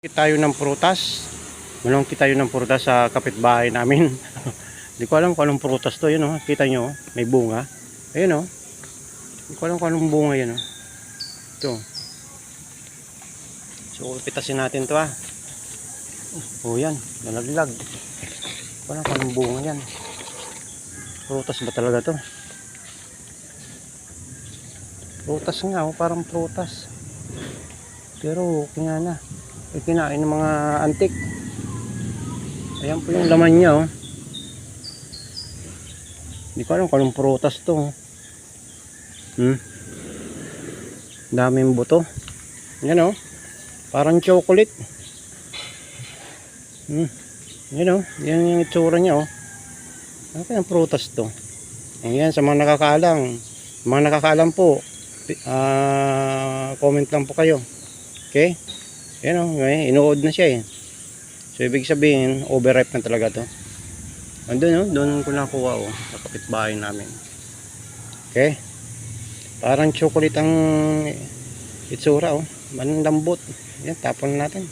Tayo ng prutas. Malungkit tayo ng prutas sa kapitbahay namin. Hindi ko alam kung anong prutas to. Yun, oh. Kita nyo, oh. May bunga. Ayun, oh. Hindi ko alam kung anong bunga yan, oh. Ito. So, pitasin natin to, ah. Oh, yan. Nalaglag. Hindi ko alam kung anong bunga yan. Prutas ba talaga to? Prutas nga, oh. Parang prutas. Pero, kaya na. Kinain ng mga antik. Ayan po yung laman niya, oh. Hindi ko alam kung anong prutas to. Daming buto. Yan, oh. Parang chocolate. Yan, oh. Yan yung itsura niya, oh. Ano kayang prutas to? Ayan, sa mga nakakaalam. Mga nakakaalam po, comment lang po kayo. Okay? Yan, o, inuod na siya, eh. So ibig sabihin overripe na talaga to. Andun, doon ko nakuha, sa kapitbahay namin. Okay, parang chocolate ang itsura, manang lambot. Yan, tapon natin.